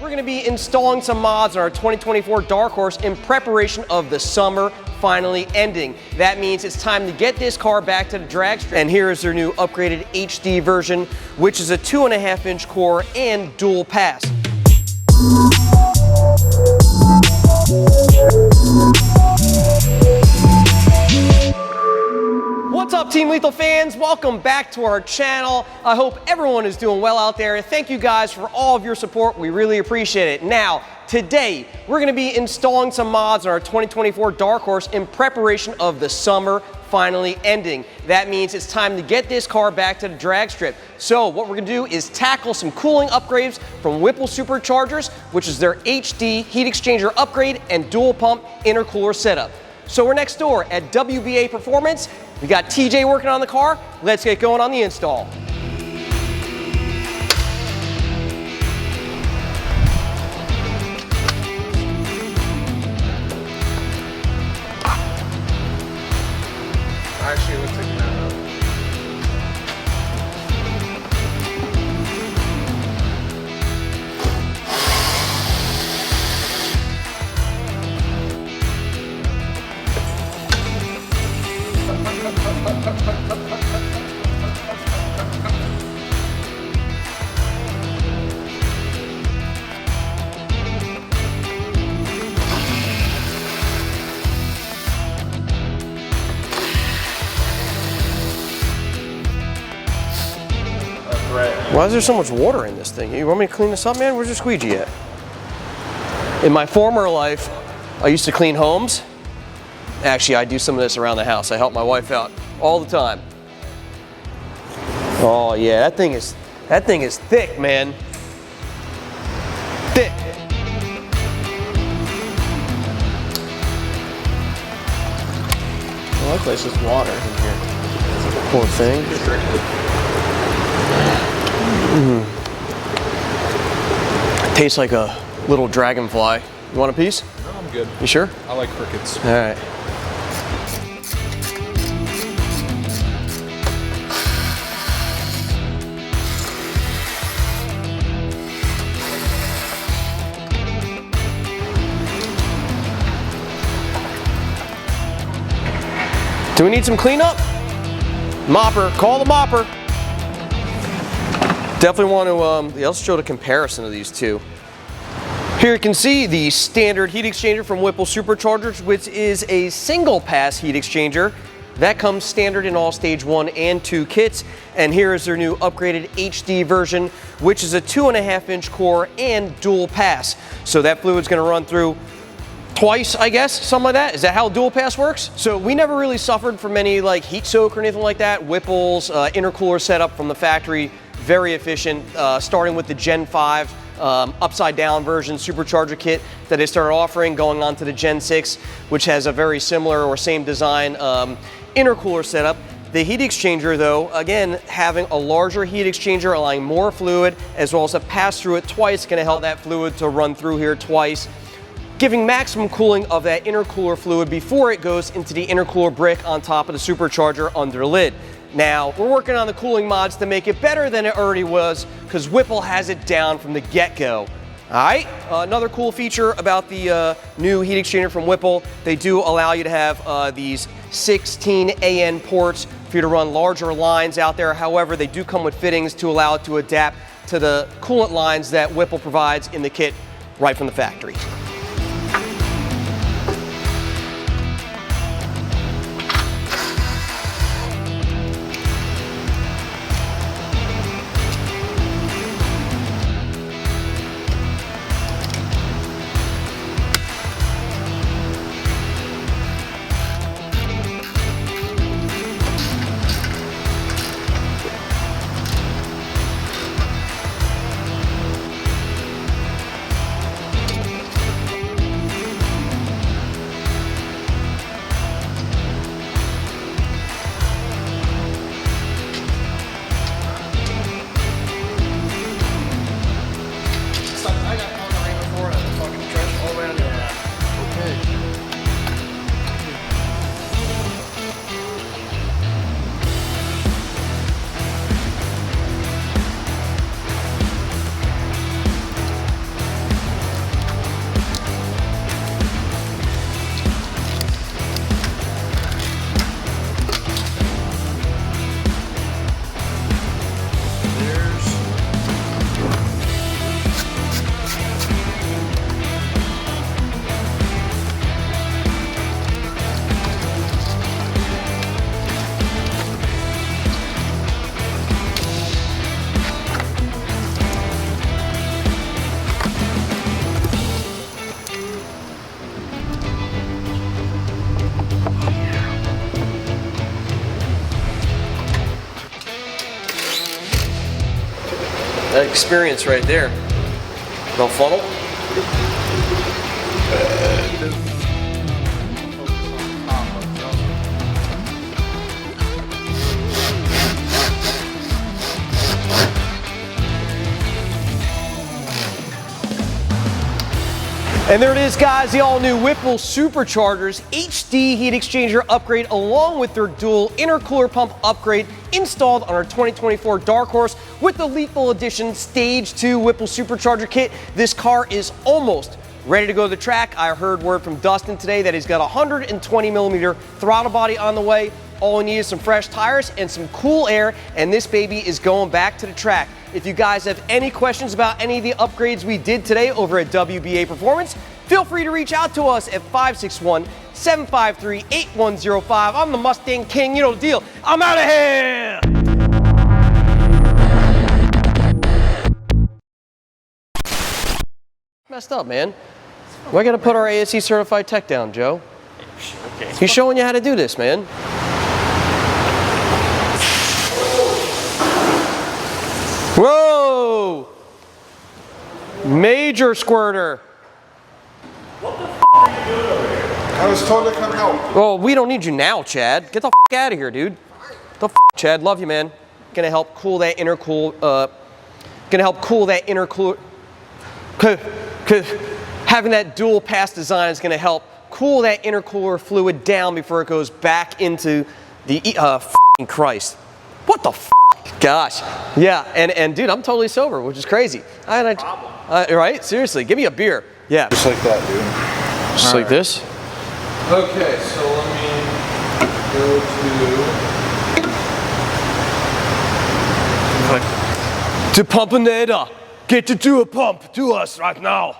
we're going to be installing some mods on our 2024 Dark Horse in preparation of the summer finally ending. That means it's time to get this car back to the drag strip. And here is their new upgraded HD version, which is a 2.5-inch core and dual pass. What's up, Team Lethal fans? Welcome back to our channel. I hope everyone is doing well out there. Thank you guys for all of your support. We really appreciate it. Now, today, we're going to be installing some mods on our 2024 Dark Horse in preparation of the summer finally ending. That means it's time to get this car back to the drag strip. So what we're going to do is tackle some cooling upgrades from Whipple Superchargers, which is their HD heat exchanger upgrade and dual pump intercooler setup. So we're next door at WBA Performance. We got TJ working on the car. Let's get going on the install. Actually, it looks like that. Why is there so much water in this thing? You want me to clean this up, man? Where's your squeegee at? In my former life, I used to clean homes. Actually, I do some of this around the house. I help my wife out all the time. Oh yeah, that thing is thick, man. Thick. Well, luckily it's just water in here. Poor thing. Tastes like a little dragonfly. You want a piece? No, I'm good. You sure? I like crickets. All right. Do we need some cleanup? Mopper, call the mopper. Definitely want to, let's show the comparison of these two. Here you can see the standard heat exchanger from Whipple Superchargers, which is a single pass heat exchanger. That comes standard in all stage 1 and 2 kits. And here is their new upgraded HD version, which is a 2.5-inch core and dual pass. So that fluid's gonna run through twice, I guess, something like that. Is that how dual pass works? So we never really suffered from any like heat soak or anything like that. Whipple's intercooler setup from the factory, very efficient, starting with the Gen 5 upside down version supercharger kit that they started offering, going on to the Gen 6, which has a very similar or same design intercooler setup. The heat exchanger though, again, having a larger heat exchanger, allowing more fluid, as well as a pass through it twice, gonna help that fluid to run through here twice, giving maximum cooling of that intercooler fluid before it goes into the intercooler brick on top of the supercharger under the lid. Now, we're working on the cooling mods to make it better than it already was, because Whipple has it down from the get-go. All right, another cool feature about the new heat exchanger from Whipple, they do allow you to have these 16 AN ports for you to run larger lines out there. However, they do come with fittings to allow it to adapt to the coolant lines that Whipple provides in the kit right from the factory. experience right there. No funnel. And there it is, guys, the all-new Whipple Superchargers HD heat exchanger upgrade along with their dual intercooler pump upgrade installed on our 2024 Dark Horse with the Lethal Edition Stage 2 Whipple Supercharger kit. This car is almost ready to go to the track. I heard word from Dustin today that he's got a 120 millimeter throttle body on the way. All we need is some fresh tires and some cool air, and this baby is going back to the track. If you guys have any questions about any of the upgrades we did today over at WBA Performance, feel free to reach out to us at 561-753-8105. I'm the Mustang King, you know the deal. I'm out of here! Messed up, man. Why gotta put our ASE certified tech down, Joe? Okay. He's showing you how to do this, man. Whoa! Major squirter. What the f are you doing over here? I was told to come help. Well, we don't need you now, Chad. Get the f out of here, dude. The f, Chad. Love you, man. Gonna help cool that intercooler. Having that dual pass design is gonna help cool that intercooler fluid down before it goes back into the f***ing Christ. What the f? Gosh. Yeah, and dude, I'm totally sober, which is crazy. Right? Seriously, give me a beer. Yeah. Just like that, dude. Just like this? Okay, so let me go To Pumpinator. Get to do a pump to us right now.